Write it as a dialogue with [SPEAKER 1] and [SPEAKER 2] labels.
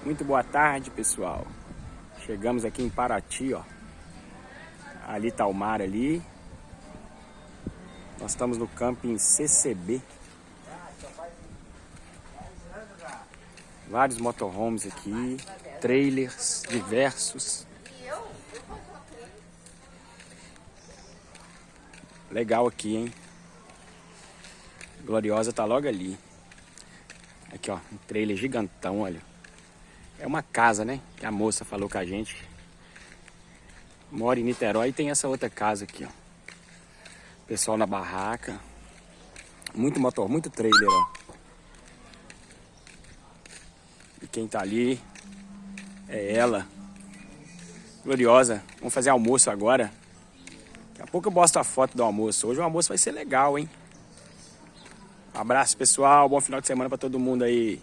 [SPEAKER 1] Muito boa tarde, pessoal. Chegamos aqui em Paraty, ó. Ali tá o mar ali. Nós estamos no camping CCB. Vários motorhomes aqui, trailers diversos. Legal aqui, hein? Gloriosa tá logo ali. Aqui, ó, um trailer gigantão, olha. É uma casa, né? Que a moça falou com a gente. Mora em Niterói e tem essa outra casa aqui, ó. Pessoal na barraca. Muito motor, muito trailer, ó. E quem tá ali é ela. Gloriosa. Vamos fazer almoço agora. Daqui a pouco eu posto a foto do almoço. Hoje o almoço vai ser legal, hein? Um abraço, pessoal. Bom final de semana pra todo mundo aí.